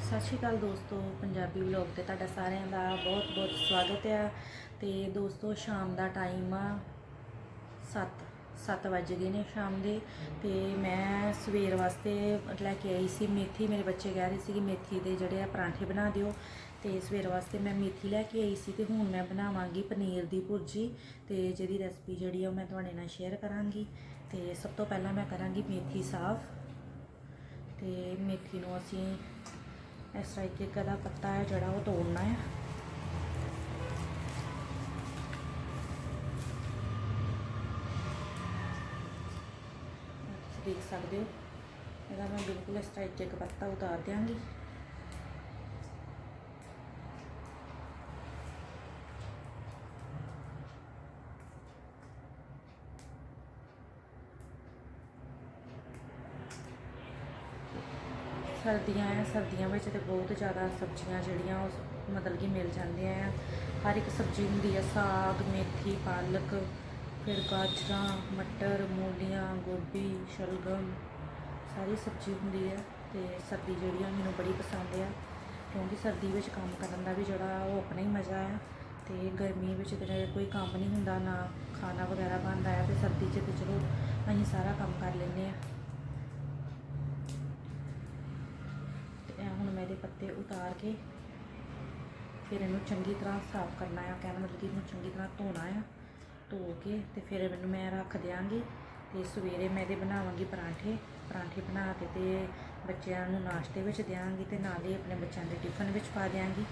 ਸਤਿ ਸ਼੍ਰੀ ਅਕਾਲ ਦੋਸਤੋ, ਪੰਜਾਬੀ ਵਲੌਗ ਤੇ ਤੁਹਾਡਾ ਸਾਰਿਆਂ ਦਾ ਬਹੁਤ-ਬਹੁਤ ਸਵਾਗਤ ਆ। ਤੇ ਦੋਸਤੋ ਸ਼ਾਮ ਦਾ ਟਾਈਮ ਆ 7 ਵੱਜ ਗਏ ਨੇ ਸ਼ਾਮ ਦੇ। ਤੇ ਮੈਂ ਸਵੇਰ ਵਾਸਤੇ ਲੈ ਕੇ ਆਈ ਸੀ ਮੇਥੀ। ਮੇਰੇ ਬੱਚੇ ਕਹਿ ਰਹੇ ਸੀ ਕਿ ਮੇਥੀ ਦੇ ਜਿਹੜੇ ਆ ਪਰਾਂਠੇ ਬਣਾ ਦਿਓ, ਤੇ ਸਵੇਰ ਵਾਸਤੇ ਮੈਂ ਮੇਥੀ ਲੈ ਕੇ ਆਈ ਸੀ। ਤੇ ਹੁਣ ਮੈਂ ਬਣਾਵਾਂਗੀ ਪਨੀਰ ਦੀ ਭੁਰਜੀ, ਤੇ ਜਿਹਦੀ ਰੈਸਪੀ ਜਿਹੜੀ ਆ ਮੈਂ ਤੁਹਾਡੇ ਨਾਲ ਸ਼ੇਅਰ ਕਰਾਂਗੀ। ਤੇ ਸਭ ਤੋਂ ਪਹਿਲਾਂ ਮੈਂ ਕਰਾਂਗੀ ਮੇਥੀ ਸਾਫ਼। ਤੇ ਮੇਥੀ ਨੂੰ ਅਸੀਂ इस तरह एक अदा पत्ता है जड़ा वो तोड़ना है। देख सकते हो ਇਹਦਾ मैं बिल्कुल इस तरह एक पत्ता उतार देंगी। सर्दियाँ है, सर्दियों में तो बहुत ज़्यादा सब्जियां जड़ियाँ मतलब कि मिल जाती हैं। हर एक सब्जी होंगी है, साग, मेथी, पालक, फिर गाजर, मटर, मूलियाँ, गोभी, शलगम, सारी सब्जी होंगी है। तो सर्दी जी मैं बड़ी पसंद है, क्योंकि सर्दी में काम करने का भी जोड़ा वो अपना ही मज़ा है। तो गर्मी में तो कोई काम नहीं होंदा, ना खाना वगैरह बनता है। तो सर्दी तो चलो अं सारा काम कर लें। ਹੁਣ मैं पत्ते उतार के फिर इनू चंगी तरह साफ़ करना है। कहना मतलब कि इनू चंगी तरह धोना है। धो के तो फिर इनू मैं रख देंगी। तो सवेरे मैं बनावांगी परांठे बना के तो बच्चों नू नाश्ते में देंगी, तो नाल ही अपने बच्चों के टिफन में पा देंगी।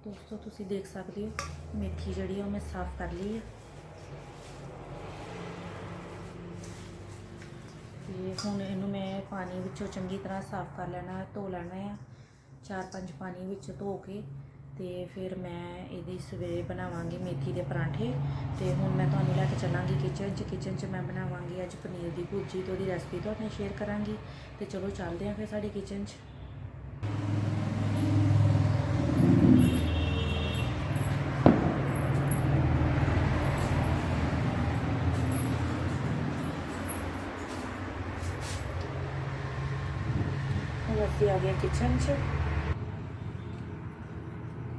दोस्तों तुसी देख सकते हो मेथी जी मैं साफ़ कर ली है। तो हुण इनू मैं पानी विचों चंगी तरह साफ़ कर लेना है, धो लेना है 4-5 पानी विच धो के। तो फिर मैं ये सवेरे बनावांगी मेथी के परांठे। तो हुण मैं तुहानूं लैके चलांगी किचन च मैं बनावांगी अज पनीर की भुर्जी। तो उसकी रेसिपी तुहाडे नाल शेयर करांगी। तो चलो चलते हैं फिर साडे किचन च। ਅਸੀਂ आ गए किचन च।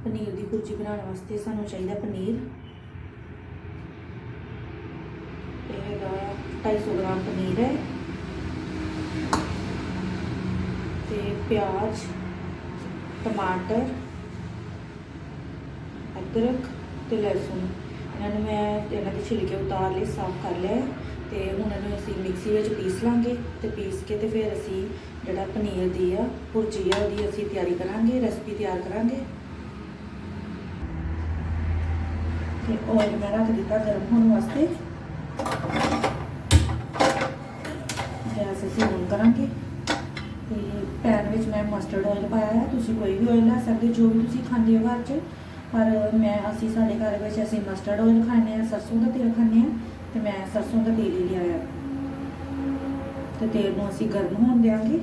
पनीर की भुर्जी बनाने वास्ते सानू चाहिए पनीर। ये 250 ग्राम पनीर है। ते प्याज, टमाटर, अदरक ते लहसुन इन्होंने मैं इन्हों के छिलके उतार लिए, साफ कर लिया। तो हूँ इन्होंने असी मिक्सी में पीस लाँगे। तो पीस के तो फिर असी जोड़ा पनीर की आ भुर्जी है वो असी तैयारी करांगे, रेसिपी तैयार करांगे। तो ऑयल मैं रख दिता गर्म होने वास्ते। गैस असी ऑन करांगे। तो पैन में मैं मस्टर्ड ऑयल पाया है, तुसी कोई भी ऑयल लै सकते जो भी तुसी खांदे हो घर च। पर मैं असी साढ़े घर में असी मस्टर्ड ऑयल खाने, सरसों का तेल खाने। तो मैं सरसों का तेल ही लिया। तो तेल को असी गर्म होने देंगे।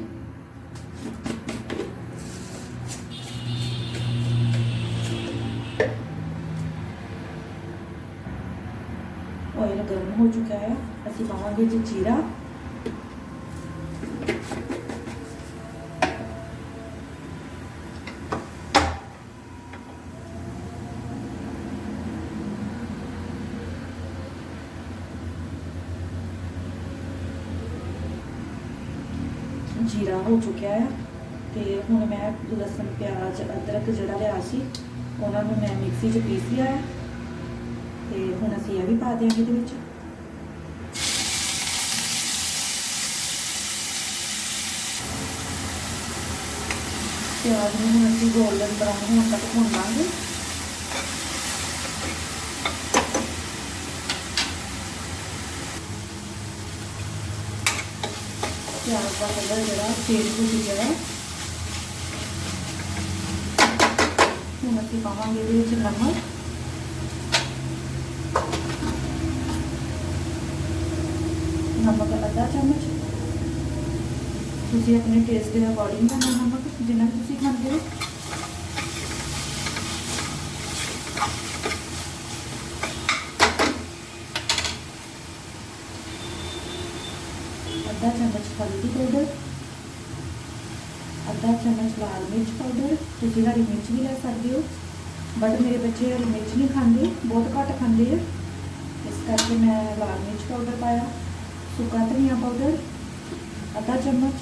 ऑयल गर्म हो चुका है, असी पावांगे जी जीरा, जीरा हो चुका है। तो हुण मैं लसन, प्याज, अदरक जोड़ा लिया उन्होंने मैं मिक्सी च पीस लिया है। तो हुण असीं यह भी पा देंगे ये विच। प्याज में हुण असीं गोल्डन ब्राउन होने तक भुन लांगे। प्याज का कलर जोड़ा चेंज हो चुका है। हुण असीं पावांगे इहदे विच नमक, नमक आधा चम्मच, तुसीं अपने टेस्ट के अकॉर्डिंग करना नमक जिन्ना भी तुसीं खांदे हो। आधा चम्मच हल्दी पाउडर, आधा चम्मच लाल मिर्च पाउडर। तुसीं हरी मिर्च भी ले सकते हो, बट मेरे बच्चे हरी मिर्च नहीं खाते, बहुत घट खाते हैं, इस करके मैं लाल मिर्च पाउडर पाया। सुक्का धनिया पाउडर आधा चम्मच,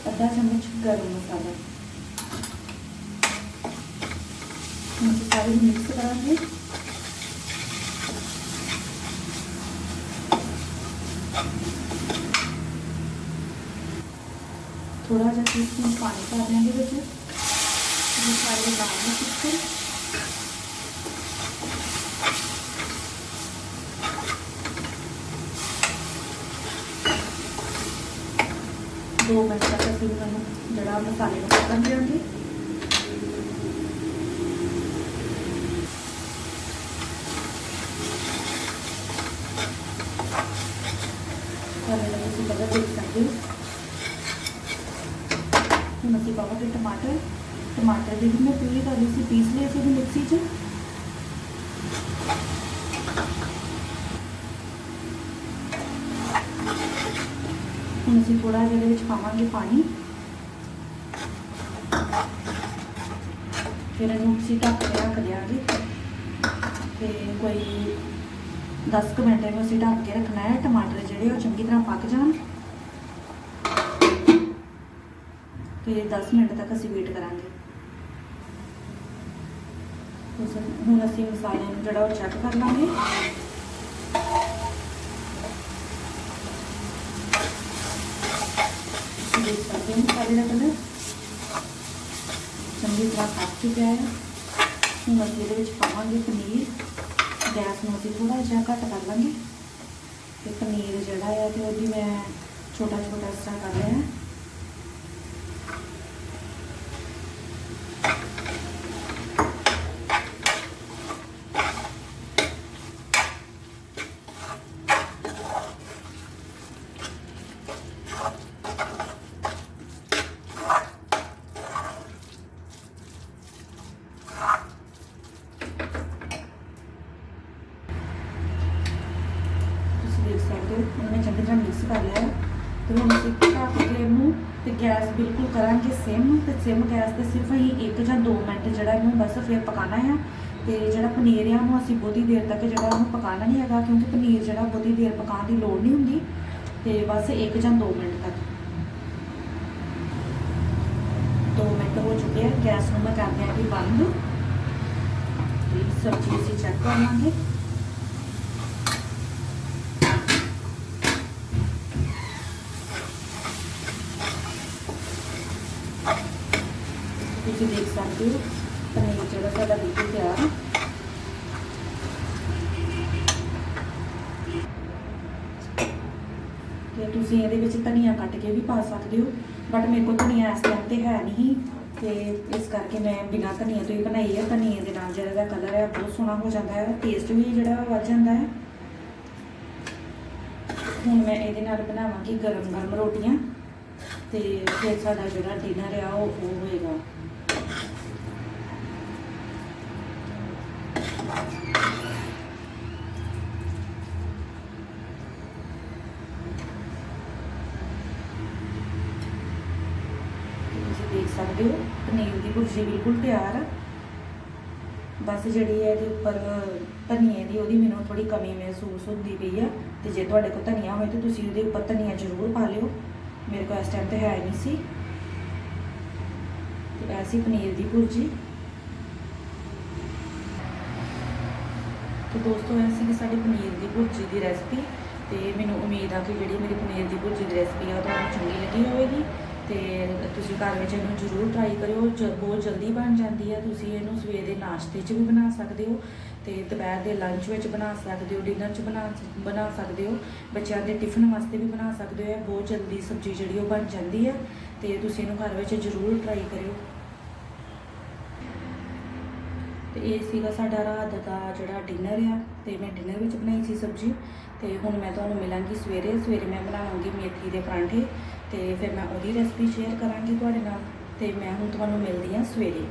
आधा चम्मच गरम मसाला। सारे मिक्स करांगे। थोड़ा जहा टीस्पून पानी पा देंगे बच्चे, सारे लाने चिकन। 2 मिनट तक असं जरा मसाले को पकन देंगे। कलर देख सकते हो। हम अभी पावांगे टमाटर। टमाटर भी मैं प्यूरी कर ली सी, पीस लिया सी मिक्सी च। हम अभी थोड़ा जिहदे विच पावांगे पानी, फिर इहनूं असीं ढक के रख देंगे। तो कोई 10 मिनट इहनूं असीं ढक के रखना है, टमाटर जिहड़े वो चंगी तरह पक जाण। तो 10 मिनट तक असीं वेट करांगे। हुण असीं मसाले नूं जिहड़ा वो चैक कर लांगे। देख सकते हैं मसाले का कलर चंगी तरह पक चुका है। हुण असीं इहदे विच पावांगे पनीर। गैस नूं असीं थोड़ा जिहा घट कर लांगे। तो पनीर जिहड़ा है तो वो भी मैं छोटा छोटा इस तरह कर लिया है। देख सकते हो मैंने चंगी तरह मिक्स कर लिया है। तो हम इसे ढक के इनू तो गैस बिल्कुल करांगे सिम। तो सिम गैस से सिर्फ अं 1 या 2 मिनट जो इनू बस फिर पकाना है। तो जो पनीर है उन्होंने असीं बहुती देर तक जो पकाना नहीं है, क्योंकि पनीर जो बहुती देर पकाने की लोड़ नहीं होंगी। तो बस 1 या 2 मिनट तक। 2 मिनट हो चुके हैं। गैस में मैं कर देंगी बंद। सब्जी असीं चेक कर लेंगे। तुसीं देख सकते हो पनीर जो साडा बिल्कुल तैयार है। तो तुसीं इहदे विच धनिया कट के भी पा सकते हो, बट मेरे को धनिया इस टाइम ते है नहीं, तो इस करके मैं बिना धनिया तो ही बनाई है। धनिया के नाल जिहड़ा कलर है बहुत सोहना हो जाता है, टेस्ट भी जिहड़ा वध जाता है। हुण मैं इहदे नाल बनावांगी गरम गरम रोटियां, तो फिर साडा जिहड़ा डिनर है वो होएगा। देख सकते हो पनीर की भुर्जी बिल्कुल तैयार है। बस जी है उपर धनिए की वो मैंने थोड़ी कमी महसूस होती पई है। तो जे तुहाडे कोल धनिया हो तो तुसीं उहदे उपर धनिया जरूर पा लिओ। मेरे को इस टाइम तो है नहीं सी। तो ऐसी पनीर की भुर्जी। तो दोस्तों ऐसी कि साड़ी पनीर की भुर्जी की रेसिपी। तो मैंने उम्मीद है कि जी मेरी पनीर की भुर्जी की रेसिपी है तुहानूं चंगी लगी होगी। तो तुसीं घर में इन्हूं जरूर ट्राई करियो। बहुत जल्दी बन जाती है। तुसीं इहनूं सवेर के नाश्ते च भी बना सकते हो, तो दोपहर के लंच में बना सकते हो, डिनर च बना सकते हो, बच्चों के टिफिन वास्ते भी बना सकते हो। बहुत जल्दी सब्जी जी बन जाती है। तो तुसीं इहनूं घर में जरूर ट्राई करियो। तो ये सीगा साडा रात का जिहड़ा डिनर है। तो मैं डिनर में बनाई सी सब्जी। तो हुण मैं तुहानूं मिलांगी सवेरे मैं बनावांगी मेथी के परांठे। तो फिर मैं वही रेसिपी शेयर करांगी तुहाडे नाल। ਤੇ ਮੈਂ ਹੁਣ ਤੁਹਾਨੂੰ ਮਿਲਦੀ ਹਾਂ ਸਵੇਰੇ।